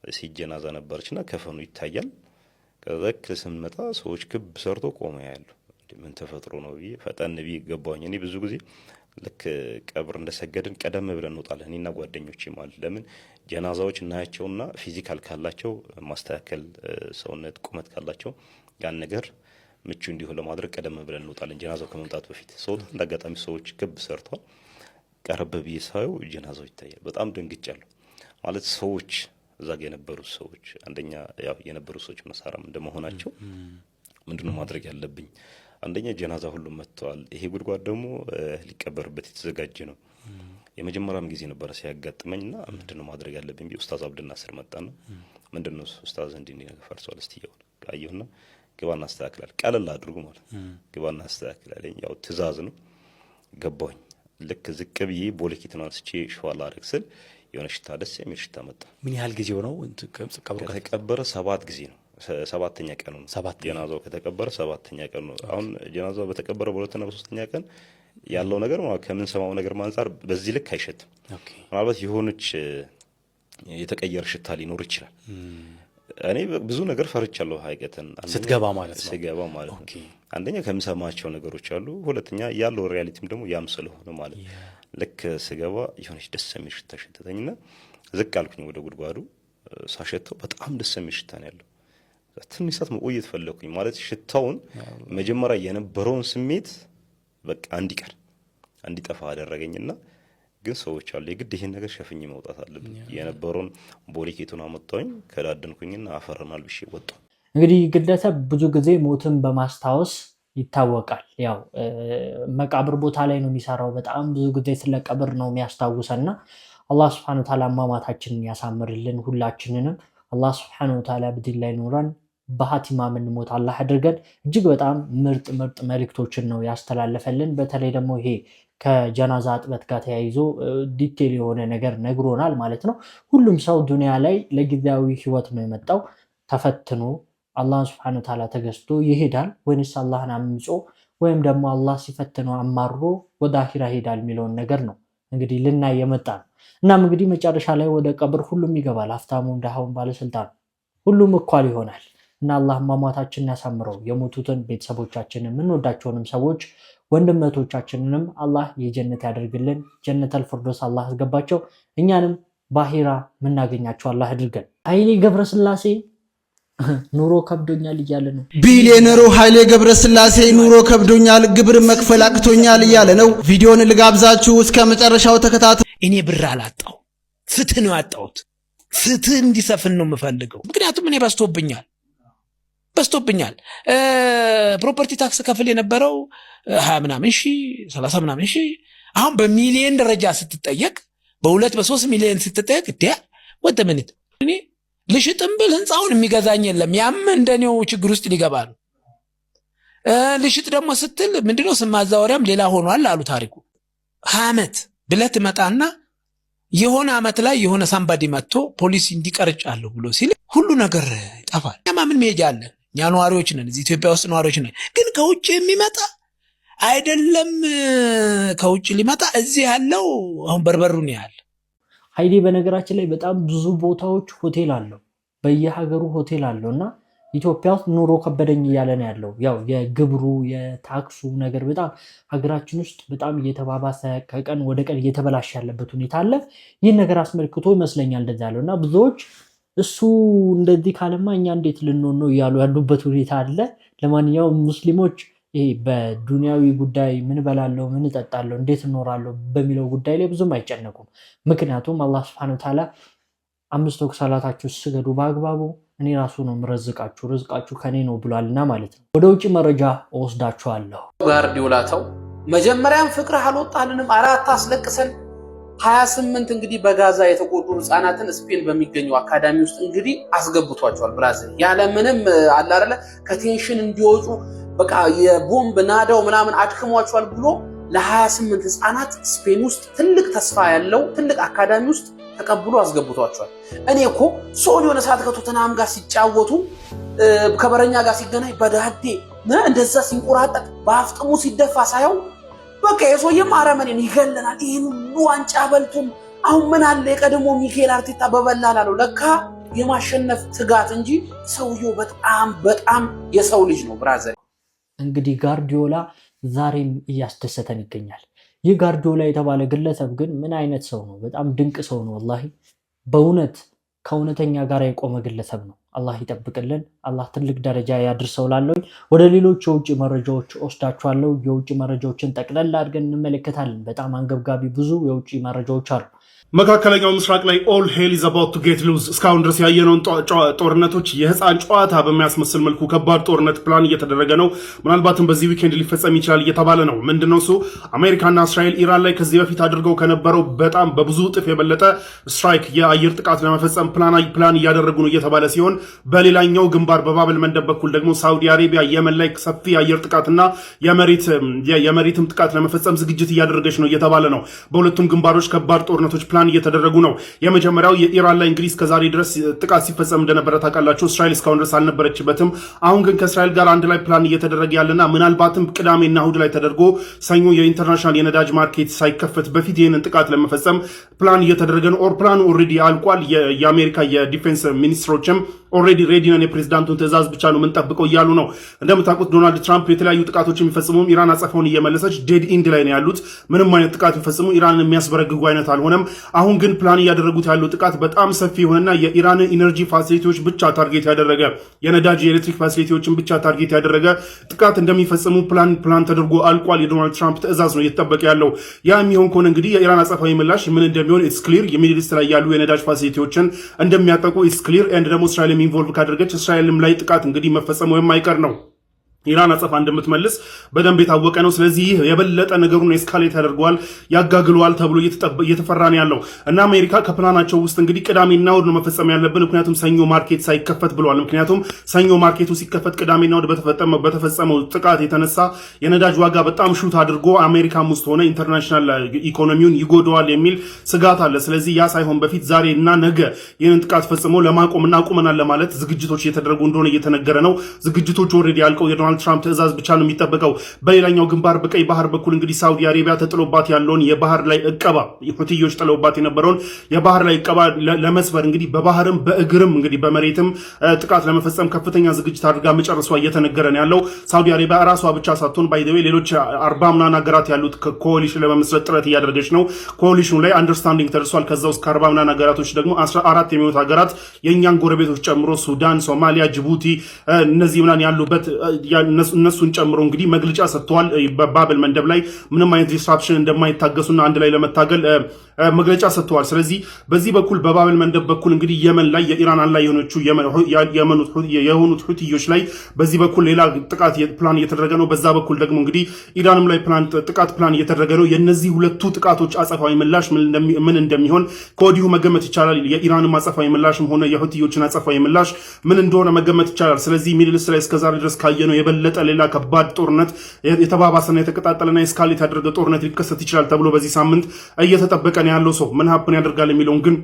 ሲጀናዛ ነበርችና ከፈኑ ይታያል። ከዘክ ስንመጣ ሰዎች ክብ ሰርቶ ቆመ ያያሉ። ምን ተፈጥሮ ነው ብዬ ፈጠን ብዬ ገባሁኝ። እኔ ብዙ ጊዜ ልክ ቀብር እንደሰገድን ቀደም ብለን እንወጣለን እኔና ጓደኞቼ ማለት ለምን ጀናዛዎች እናያቸውና ፊዚካል ካላቸው ማስተካከል ሰውነት ቁመት ካላቸው ያን ነገር ምቹ እንዲሆን ለማድረግ ቀደም ብለን እንወጣለን ጀናዛው ከመምጣቱ በፊት። ሰውታ እንዳጋጣሚ ሰዎች ክብ ሰርቷል። ቀረብ ብዬ ሳየው ጀናዛው ይታያል። በጣም ደንግጫለሁ። ማለት ሰዎች እዛ ጋር የነበሩ ሰዎች አንደኛ ያው የነበሩ ሰዎች መሳራም እንደመሆናቸው ምንድነው ማድረግ ያለብኝ? አንደኛ ጀናዛ ሁሉም መጥተዋል። ይሄ ጉድጓድ ደግሞ ሊቀበርበት የተዘጋጀ ነው። የመጀመሪያም ጊዜ ነበር ሲያጋጥመኝና ምንድነው ማድረግ ያለብኝ? ኡስታዝ አብዱልናስር መጣና ምንድነው ኡስታዝ እንዲህ ነገር ፈርሷል እስቲ ያውና ግባና አስተካክላል። ቀለል አድርጉ ማለት ግባና አስተካክላለኝ። ያው ትእዛዝ ነው። ገባኝ። ልክ ዝቅ ብዬ ቦለኪትን አንስቼ ሸዋላ አድርግ ስል የሆነ ሽታ ደስ የሚል ሽታ መጣ። ምን ያህል ጊዜው ነው ቀብሩ ከተቀበረ? 7 ጊዜ ነው። 7ኛ ቀኑ ነው። ጀናዛው ከተቀበረ 7ኛ ቀኑ ነው። አሁን ጀናዛው በተቀበረ በሁለተኛ በሶስተኛ ቀን ያለው ነገር ከምን ሰማው ነገር ማንጻር በዚህ ልክ አይሸትም። ምናልባት የሆነች የተቀየረ ሽታ ሊኖር ይችላል። እኔ ብዙ ነገር ፈርቻለሁ ሀቂቀተን ስትገባ ማለት ነው። ስገባ ማለት ነው። አንደኛ ከምሰማቸው ነገሮች አሉ፣ ሁለተኛ ያለው ሪያሊቲም ደግሞ ያም ስለሆነ ማለት ልክ ስገባ የሆነች ደስ የሚል ሽታ ሸተተኝና ዝቅ አልኩኝ ወደ ጉድጓዱ። ሳሸተው በጣም ደስ የሚል ሽታ ነው ያለው። ትንሽ ሰዓት መቆየት ፈለኩኝ ማለት ሽታውን መጀመሪያ የነበረውን ስሜት በቃ እንዲጠፋ አደረገኝና ግን ሰዎች አሉ የግድ ይሄን ነገር ሸፍኝ መውጣት አለብኝ የነበረውን ቦሊኬቱን አመጣኝ ከዳደንኩኝና አፈረናል ብዬ ወጣሁ። እንግዲህ ግለሰብ ብዙ ጊዜ ሞትን በማስታወስ ይታወቃል። ያው መቃብር ቦታ ላይ ነው የሚሰራው። በጣም ብዙ ጊዜ ስለ ቀብር ነው የሚያስታውሰና አላህ Subhanahu Wa Ta'ala ማማታችንን ያሳምርልን ሁላችንንም። አላህ Subhanahu Wa Ta'ala በዲን ላይ ኖረን በሃቲማ ምንሞት አላህ አድርገን። እጅግ በጣም ምርጥ መልእክቶችን ነው ያስተላለፈልን። በተለይ ደግሞ ይሄ ከጀናዛ አጥበት ጋር ተያይዞ ዲቴል የሆነ ነገር ነግሮናል ማለት ነው። ሁሉም ሰው ዱንያ ላይ ለጊዜያዊ ህይወት ነው የመጣው። ተፈትኖ አላህ Subhanahu Wa Ta'ala ተገዝቶ ይሄዳል ወይስ አላህን አምጾ ወይም ደግሞ አላህ ሲፈትነው አማሮ ወደ አኺራ ይሄዳል የሚለውን ነገር ነው እንግዲህ ልናይ የመጣ ነው። እናም እንግዲህ መጨረሻ ላይ ወደ ቀብር ሁሉም ይገባል። ሀብታሙም ደሃውም ባለስልጣን ሁሉም እኩል ይሆናል እና አላህ ማማታችንን ያሳምረው። የሞቱትን ቤተሰቦቻችንን የምንወዳቸውንም ሰዎች ወንድመቶቻችንንም አላህ የጀነት ያደርግልን። ጀነተል ፊርደውስ አላህ ያስገባቸው። እኛንም በአኺራ ምናገኛቸው አላህ ያድርገን። ኃይሌ ገብረስላሴ ኑሮ ከብዶኛል እያለ ነው። ቢሊየነሩ ኃይሌ ገብረስላሴ ኑሮ ከብዶኛል፣ ግብር መክፈል አቅቶኛል እያለ ነው። ቪዲዮን ልጋብዛችሁ እስከ መጨረሻው ተከታተሉ። እኔ ብር አላጣው፣ ፍትህ ነው ያጣሁት። ፍትህ እንዲሰፍን ነው የምፈልገው። ምክንያቱም እኔ በዝቶብኛል። ፕሮፐርቲ ታክስ ከፍል የነበረው 20 ምናምን ሺህ 30 ምናምን ሺህ አሁን በሚሊየን ደረጃ ስትጠየቅ በ2 በ3 ሚሊየን ስትጠየቅ ወደ ምንት እኔ ልሽጥም ብል ህንፃውን የሚገዛኝ የለም። ያም እንደኔው ችግር ውስጥ ሊገባ ነው። ልሽጥ ደግሞ ስትል ምንድነው ስም ማዛወሪያም ሌላ ሆኗል አሉ ታሪኩ። 20 ዓመት ብለህ ትመጣና የሆነ ዓመት ላይ የሆነ ሳምባዲ መጥቶ ፖሊስ እንዲቀርጫለሁ ብሎ ሲል ሁሉ ነገር ይጠፋል። ያማምን መሄጃ አለ። እኛ ነዋሪዎች ነን፣ እዚህ ኢትዮጵያ ውስጥ ነዋሪዎች ነን። ግን ከውጭ የሚመጣ አይደለም፣ ከውጭ ሊመጣ እዚህ ያለው አሁን በርበሩን ያህል። ኃይሌ በነገራችን ላይ በጣም ብዙ ቦታዎች ሆቴል አለው፣ በየሀገሩ ሆቴል አለው እና ኢትዮጵያ ውስጥ ኑሮ ከበደኝ እያለ ነው ያለው። ያው የግብሩ የታክሱ ነገር በጣም ሀገራችን ውስጥ በጣም እየተባባሰ ከቀን ወደ ቀን እየተበላሸ ያለበት ሁኔታ አለ። ይህን ነገር አስመልክቶ ይመስለኛል እንደዛ ያለው እና ብዙዎች እሱ እንደዚህ ካለማ እኛ እንዴት ልንሆን ነው እያሉ ያሉበት ሁኔታ አለ። ለማንኛውም ሙስሊሞች ይሄ በዱንያዊ ጉዳይ ምን በላለው ምን እጠጣለሁ እንዴት እኖራለሁ በሚለው ጉዳይ ላይ ብዙም አይጨነቁም። ምክንያቱም አላህ Subhanahu Wa Ta'ala 5 ወቅት ሰላታችሁ ስገዱ በአግባቡ እኔ ራሱ ነው ምረዝቃችሁ ርዝቃችሁ ከኔ ነው ብሏልና ማለት ነው። ወደ ውጪ መረጃ ወስዳችኋለሁ። ጋርዲዮላ ተው መጀመሪያም ፍቅር አልወጣልንም፣ አራት አስለቅሰን 28 እንግዲህ በጋዛ የተጎዱ ህፃናትን ስፔን በሚገኘው አካዳሚ ውስጥ እንግዲህ አስገብቷቸዋል። ብራዚል ያለምንም አለ አይደለ ከቴንሽን እንዲወጡ በቃ የቦምብ ናዳው ምናምን አድክሟቸዋል ብሎ ለ28 ህፃናት ስፔን ውስጥ ትልቅ ተስፋ ያለው ትልቅ አካዳሚ ውስጥ ተቀብሎ አስገብቷቸዋል። እኔ እኮ ሶል የሆነ ሰዓት ከቶተናም ጋር ሲጫወቱ ከበረኛ ጋር ሲገናኝ በዳዴ እንደዛ ሲንቆራጠጥ በአፍጥሙ ሲደፋ ሳይው በቃ የሰውየም አረመኔን ይገለናል። ይህን ሁሉ ዋንጫ በልቱም አሁን ምን አለ የቀድሞ ሚካኤል አርቴታ በበላል አለው። ለካ የማሸነፍ ትጋት እንጂ ሰውየው በጣም የሰው ልጅ ነው። ብራዘር እንግዲህ ጋርዲዮላ ዛሬም እያስደሰተን ይገኛል። ይህ ጋርዲዮላ የተባለ ግለሰብ ግን ምን አይነት ሰው ነው? በጣም ድንቅ ሰው ነው። ወላሂ በእውነት ከእውነተኛ ጋር የቆመ ግለሰብ ነው። አላህ ይጠብቅልን። አላህ ትልቅ ደረጃ ያድርሰው። ላለኝ ወደ ሌሎች የውጭ መረጃዎች ወስዳችኋለሁ። የውጭ መረጃዎችን ጠቅለል አድርገን እንመለከታለን። በጣም አንገብጋቢ ብዙ የውጭ መረጃዎች አሉ። መካከለኛው ምስራቅ ላይ ኦል ሄል ኢዝ አባውት ቱ ጌት ሉዝ። እስካሁን ድረስ ያየነውን ጦርነቶች የህፃን ጨዋታ በሚያስመስል መልኩ ከባድ ጦርነት ፕላን እየተደረገ ነው። ምናልባትም በዚህ ዊኬንድ ሊፈጸም ይችላል እየተባለ ነው። ምንድነው እሱ? አሜሪካና እስራኤል ኢራን ላይ ከዚህ በፊት አድርገው ከነበረው በጣም በብዙ እጥፍ የበለጠ ስትራይክ የአየር ጥቃት ለመፈጸም ፕላን እያደረጉ ነው እየተባለ ሲሆን፣ በሌላኛው ግንባር በባብል መንደብ በኩል ደግሞ ሳውዲ አረቢያ የመን ላይ ሰፊ የአየር ጥቃትና የመሬትም ጥቃት ለመፈጸም ዝግጅት እያደረገች ነው እየተባለ ነው። በሁለቱም ግንባሮች ከባድ ጦርነቶች ፕላን እየተደረጉ ነው። የመጀመሪያው የኢራን ላይ እንግዲህ እስከዛሬ ድረስ ጥቃት ሲፈጸም እንደነበረ ታውቃላችሁ። እስራኤል እስካሁን ድረስ አልነበረችበትም። አሁን ግን ከእስራኤል ጋር አንድ ላይ ፕላን እየተደረገ ያለና ምናልባትም ቅዳሜና እሁድ ላይ ተደርጎ ሰኞ የኢንተርናሽናል የነዳጅ ማርኬት ሳይከፈት በፊት ይህንን ጥቃት ለመፈጸም ፕላን እየተደረገ ነው። ፕላኑ ኦልሬዲ አልቋል። የአሜሪካ የዲፌንስ ሚኒስትሮችም ኦልሬዲ ሬዲ ነን፣ የፕሬዝዳንቱን ትዕዛዝ ብቻ ነው የምንጠብቀው እያሉ ነው። እንደምታውቁት ዶናልድ ትራምፕ የተለያዩ ጥቃቶች የሚፈጽሙም ኢራን አጸፋውን እየመለሰች ዴድ ኢንድ ላይ ነው ያሉት። ምንም አይነት ጥቃት የሚፈጽሙ ኢራንን የሚያስበረግጉ አይነት አልሆነም። አሁን ግን ፕላን እያደረጉት ያለው ጥቃት በጣም ሰፊ የሆነና የኢራንን ኢነርጂ ፋሲሊቲዎች ብቻ ታርጌት ያደረገ የነዳጅ የኤሌክትሪክ ፋሲሊቲዎችን ብቻ ታርጌት ያደረገ ጥቃት እንደሚፈጽሙ ፕላን ተደርጎ አልቋል። የዶናልድ ትራምፕ ትዕዛዝ ነው እየተጠበቀ ያለው። ያ የሚሆን ከሆነ እንግዲህ የኢራን አጸፋዊ ምላሽ ምን እንደሚሆን ኢትስ ክሊር። የሚድል ኢስት ላይ ያሉ የነዳጅ ፋሲሊቲዎችን እንደሚያጠቁ ኢትስ ክሊር። ኤንድ ደግሞ እስራኤል ኢንቮልቭ ካደረገች እስራኤልም ላይ ጥቃት እንግዲህ መፈጸሙ የማይቀር ነው። ኢራን አጸፋ እንደምትመልስ በደንብ የታወቀ ነው። ስለዚህ የበለጠ ነገሩን ኤስካሌት ያደርገዋል፣ ያጋግለዋል ተብሎ እየተፈራ ነው ያለው እና አሜሪካ ከፕላናቸው ውስጥ እንግዲህ ቅዳሜና እሁድ ነው መፈጸም ያለብን፣ ምክንያቱም ሰኞ ማርኬት ሳይከፈት ብለዋል። ምክንያቱም ሰኞ ማርኬቱ ሲከፈት ቅዳሜና እሁድ በተፈጸመው ጥቃት የተነሳ የነዳጅ ዋጋ በጣም ሹት አድርጎ አሜሪካም ውስጥ ሆነ ኢንተርናሽናል ኢኮኖሚውን ይጎደዋል የሚል ስጋት አለ። ስለዚህ ያ ሳይሆን በፊት ዛሬ እና ነገ ይህንን ጥቃት ፈጽሞ ለማቆምና አቁመናል ለማለት ዝግጅቶች እየተደረጉ እንደሆነ እየተነገረ ነው። ዝግጅቶቹ ኦልሬዲ ያልቀው የዶናልድ ትራምፕ ትዕዛዝ ብቻ ነው የሚጠበቀው። በሌላኛው ግንባር በቀይ ባህር በኩል እንግዲህ ሳውዲ አረቢያ ተጥሎባት ያለውን የባህር ላይ እቀባ ሁቲዮች ጥለውባት የነበረውን የባህር ላይ እቀባ ለመስበር እንግዲህ በባህርም በእግርም እንግዲህ በመሬትም ጥቃት ለመፈጸም ከፍተኛ ዝግጅት አድርጋ መጨረሷ እየተነገረ ነው ያለው። ሳውዲ አረቢያ ራሷ ብቻ ሳትሆን ባይ ዘ ዌይ ሌሎች 40 ምናምን ሀገራት ያሉት ኮሊሽን ለመመስረት ጥረት እያደረገች ነው። ኮሊሽኑ ላይ አንደርስታንዲንግ ተደርሷል። ከዛ ውስጥ ከ40 ምናምን ሀገራቶች ደግሞ 14 የሚሆኑት ሀገራት የእኛን ጎረቤቶች ጨምሮ ሱዳን፣ ሶማሊያ፣ ጅቡቲ እነዚህ ምናምን ያሉበት እነሱን ጨምሮ እንግዲህ መግለጫ ሰጥተዋል። በባብል መንደብ ላይ ምንም አይነት ዲስራፕሽን እንደማይታገሱና አንድ ላይ ለመታገል መግለጫ ሰጥተዋል። ስለዚህ በዚህ በኩል በባብል መንደብ በኩል እንግዲህ የመን ላይ የኢራን ላይ የሆኑት ሁቲዮች ላይ በዚህ በኩል ሌላ ጥቃት ፕላን እየተደረገ ነው። በዛ በኩል ደግሞ እንግዲህ ኢራንም ላይ ጥቃት ፕላን እየተደረገ ነው። የነዚህ ሁለቱ ጥቃቶች አጸፋዊ ምላሽ ምን እንደሚሆን ከወዲሁ መገመት ይቻላል። የኢራንም አጸፋዊ ምላሽም ሆነ የሁቲዮችን አጸፋዊ ምላሽ ምን እንደሆነ መገመት ይቻላል። ስለዚህ ሚድል ኢስት ላይ እስከዛሬ ድረስ ካየነው የበለጠ ሌላ ከባድ ጦርነት የተባባሰና የተቀጣጠለና ኤስካሌት ያደረገ ጦርነት ሊከሰት ይችላል ተብሎ በዚህ ሳምንት እየተጠበቀ ነው ያለው። ሰው ምን ሀፕን ያደርጋል የሚለውን ግን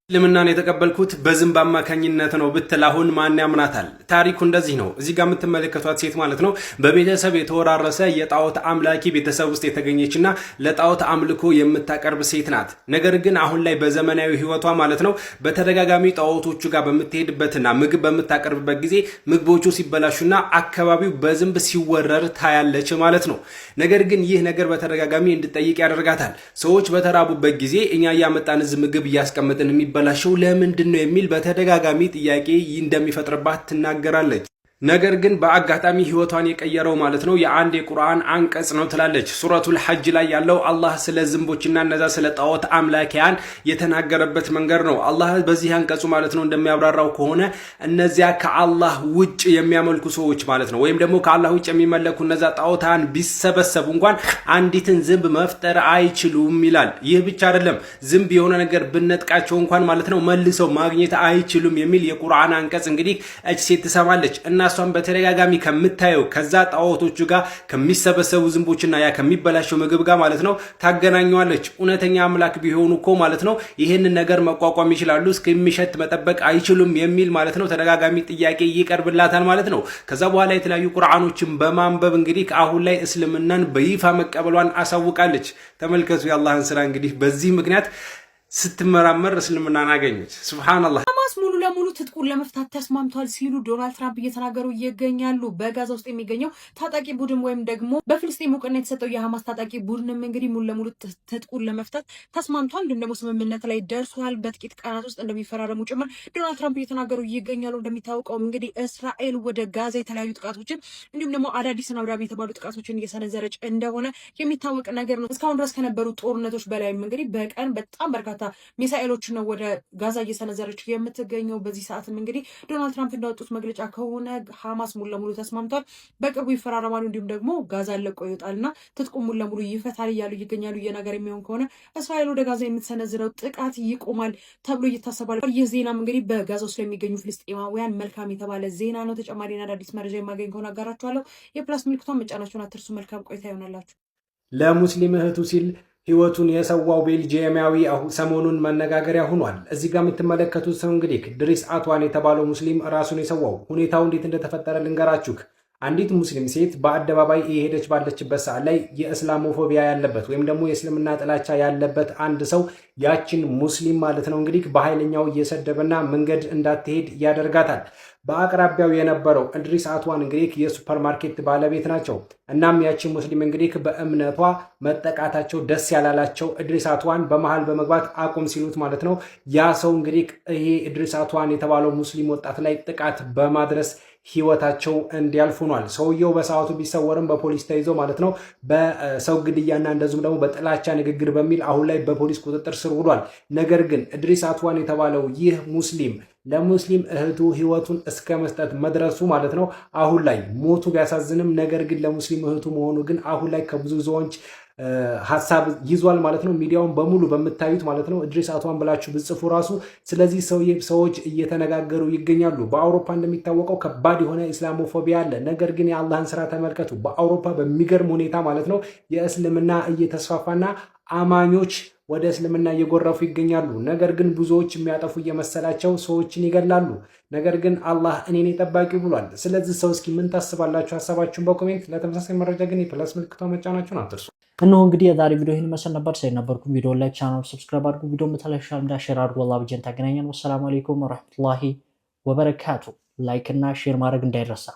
እስልምናን የተቀበልኩት በዝንብ አማካኝነት ነው ብትል አሁን ማን ያምናታል? ታሪኩ እንደዚህ ነው። እዚህ ጋር የምትመለከቷት ሴት ማለት ነው በቤተሰብ የተወራረሰ የጣዖት አምላኪ ቤተሰብ ውስጥ የተገኘችና ለጣዖት አምልኮ የምታቀርብ ሴት ናት። ነገር ግን አሁን ላይ በዘመናዊ ህይወቷ ማለት ነው በተደጋጋሚ ጣዖቶቹ ጋር በምትሄድበትና ምግብ በምታቀርብበት ጊዜ ምግቦቹ ሲበላሹና አካባቢው በዝንብ ሲወረር ታያለች ማለት ነው። ነገር ግን ይህ ነገር በተደጋጋሚ እንድጠይቅ ያደርጋታል። ሰዎች በተራቡበት ጊዜ እኛ እያመጣን ምግብ እያስቀመጥን የሚበላሸው ለምንድን ነው የሚል በተደጋጋሚ ጥያቄ እንደሚፈጥርባት ትናገራለች። ነገር ግን በአጋጣሚ ህይወቷን የቀየረው ማለት ነው የአንድ የቁርአን አንቀጽ ነው ትላለች። ሱረቱል ሐጅ ላይ ያለው አላህ ስለ ዝንቦችና እነዛ ስለ ጣዖት አምላኪያን የተናገረበት መንገድ ነው። አላህ በዚህ አንቀጹ ማለት ነው እንደሚያብራራው ከሆነ እነዚያ ከአላህ ውጭ የሚያመልኩ ሰዎች ማለት ነው ወይም ደግሞ ከአላህ ውጭ የሚመለኩ እነዛ ጣዖታን ቢሰበሰቡ እንኳን አንዲትን ዝንብ መፍጠር አይችሉም ይላል። ይህ ብቻ አይደለም፣ ዝንብ የሆነ ነገር ብነጥቃቸው እንኳን ማለት ነው መልሰው ማግኘት አይችሉም የሚል የቁርአን አንቀጽ እንግዲህ እች ሴት ትሰማለች እና እሷን በተደጋጋሚ ከምታየው ከዛ ጣዖቶቹ ጋር ከሚሰበሰቡ ዝንቦችና ያ ከሚበላሸው ምግብ ጋር ማለት ነው ታገናኘዋለች። እውነተኛ አምላክ ቢሆኑ እኮ ማለት ነው ይሄንን ነገር መቋቋም ይችላሉ፣ እስከሚሸት መጠበቅ አይችሉም የሚል ማለት ነው ተደጋጋሚ ጥያቄ ይቀርብላታል ማለት ነው። ከዛ በኋላ የተለያዩ ቁርአኖችን በማንበብ እንግዲህ አሁን ላይ እስልምናን በይፋ መቀበሏን አሳውቃለች። ተመልከቱ የአላህን ስራ እንግዲህ በዚህ ምክንያት ስትመራመር እስልምናን አገኘች። ሱብሃንአላህ። ሐማስ ሙሉ ለሙሉ ትጥቁን ለመፍታት ተስማምቷል ሲሉ ዶናልድ ትራምፕ እየተናገሩ ይገኛሉ። በጋዛ ውስጥ የሚገኘው ታጣቂ ቡድን ወይም ደግሞ በፍልስጤም እውቅና የተሰጠው የሐማስ ታጣቂ ቡድንም እንግዲህ ሙሉ ለሙሉ ትጥቁን ለመፍታት ተስማምቷል። እንዲሁም ደግሞ ስምምነት ላይ ደርሷል። በጥቂት ቀናት ውስጥ እንደሚፈራረሙ ጭምር ዶናልድ ትራምፕ እየተናገሩ ይገኛሉ። እንደሚታወቀውም እንግዲህ እስራኤል ወደ ጋዛ የተለያዩ ጥቃቶችን እንዲሁም ደግሞ አዳዲስና አውዳሚ የተባሉ ጥቃቶችን እየሰነዘረች እንደሆነ የሚታወቅ ነገር ነው። እስካሁን ድረስ ከነበሩ ጦርነቶች በላይም እንግዲህ በቀን በጣም በርካታ ሚሳኤሎች ነው ወደ ጋዛ እየሰነዘረች የምትገኘው። በዚህ ሰዓትም እንግዲህ ዶናልድ ትራምፕ እንዳወጡት መግለጫ ከሆነ ሐማስ ሙሉ ለሙሉ ተስማምቷል፣ በቅርቡ ይፈራረማሉ፣ እንዲሁም ደግሞ ጋዛ ለቆ ይወጣልና ትጥቁ ሙሉ ለሙሉ ይፈታል እያሉ ይገኛሉ። የነገር የሚሆን ከሆነ እስራኤል ወደ ጋዛ የምትሰነዝረው ጥቃት ይቆማል ተብሎ ይታሰባል። ይህ ዜናም እንግዲህ በጋዛ ውስጥ ለሚገኙ ፍልስጤማውያን መልካም የተባለ ዜና ነው። ተጨማሪና አዳዲስ መረጃ የማገኝ ከሆነ አጋራችኋለሁ። የፕላስ ምልክቷን መጫናችሁን አትርሱ። መልካም ቆይታ ይሆናላችሁ። ለሙስሊም እህቱ ሲል ህይወቱን የሰዋው ቤልጂየማዊ ሰሞኑን መነጋገሪያ ሆኗል። እዚህ ጋር የምትመለከቱት ሰው እንግዲህ ድሪስ አትዋን የተባለው ሙስሊም ራሱን የሰዋው ሁኔታው እንዴት እንደተፈጠረ ልንገራችሁ። አንዲት ሙስሊም ሴት በአደባባይ እየሄደች ባለችበት ሰዓት ላይ የእስላሞፎቢያ ያለበት ወይም ደግሞ የእስልምና ጥላቻ ያለበት አንድ ሰው ያችን ሙስሊም ማለት ነው እንግዲህ በኃይለኛው እየሰደበና መንገድ እንዳትሄድ ያደርጋታል። በአቅራቢያው የነበረው እንድሪስ አትዋን እንግዲህ የሱፐርማርኬት ባለቤት ናቸው። እናም ያችን ሙስሊም እንግዲህ በእምነቷ መጠቃታቸው ደስ ያላላቸው እንድሪስ አትዋን በመሃል በመግባት አቁም ሲሉት ማለት ነው ያ ሰው እንግዲህ ይሄ እንድሪስ አትዋን የተባለው ሙስሊም ወጣት ላይ ጥቃት በማድረስ ህይወታቸው እንዲያልፍ ሆኗል። ሰውየው በሰዓቱ ቢሰወርም በፖሊስ ተይዞ ማለት ነው በሰው ግድያና እንደዚሁም ደግሞ በጥላቻ ንግግር በሚል አሁን ላይ በፖሊስ ቁጥጥር ስር ውሏል። ነገር ግን እንድሪስ አትዋን የተባለው ይህ ሙስሊም ለሙስሊም እህቱ ህይወቱን እስከ መስጠት መድረሱ ማለት ነው አሁን ላይ ሞቱ ቢያሳዝንም፣ ነገር ግን ለሙስሊም እህቱ መሆኑ ግን አሁን ላይ ከብዙ ሰዎች ሀሳብ ይዟል ማለት ነው። ሚዲያውን በሙሉ በምታዩት ማለት ነው እንድሪስ አትዋን ብላችሁ ብጽፉ ራሱ ስለዚህ ሰዎች እየተነጋገሩ ይገኛሉ። በአውሮፓ እንደሚታወቀው ከባድ የሆነ ኢስላሞፎቢያ አለ። ነገር ግን የአላህን ስራ ተመልከቱ። በአውሮፓ በሚገርም ሁኔታ ማለት ነው የእስልምና እየተስፋፋና አማኞች ወደ እስልምና እየጎረፉ ይገኛሉ። ነገር ግን ብዙዎች የሚያጠፉ እየመሰላቸው ሰዎችን ይገላሉ። ነገር ግን አላህ እኔን ጠባቂ ብሏል። ስለዚህ ሰው እስኪ ምን ታስባላችሁ? ሀሳባችሁን በኮሜንት ለተመሳሳይ መረጃ ግን የፕላስ ምልክቷ መጫናችሁን አትርሱ። እነሆ እንግዲህ የዛሬ ቪዲዮ ይህን መሰል ነበር። ሳይነበርኩ ቪዲዮ ላይክ፣ ቻናል ሰብስክራይብ አድርጉ። ቪዲዮ በተለሻል እንዳሸር አድርጉ። አላህ ብጀን ታገናኛል። ወሰላሙ አለይኩም ወራህመቱላሂ ወበረካቱ። ላይክ እና ሼር ማድረግ እንዳይረሳ።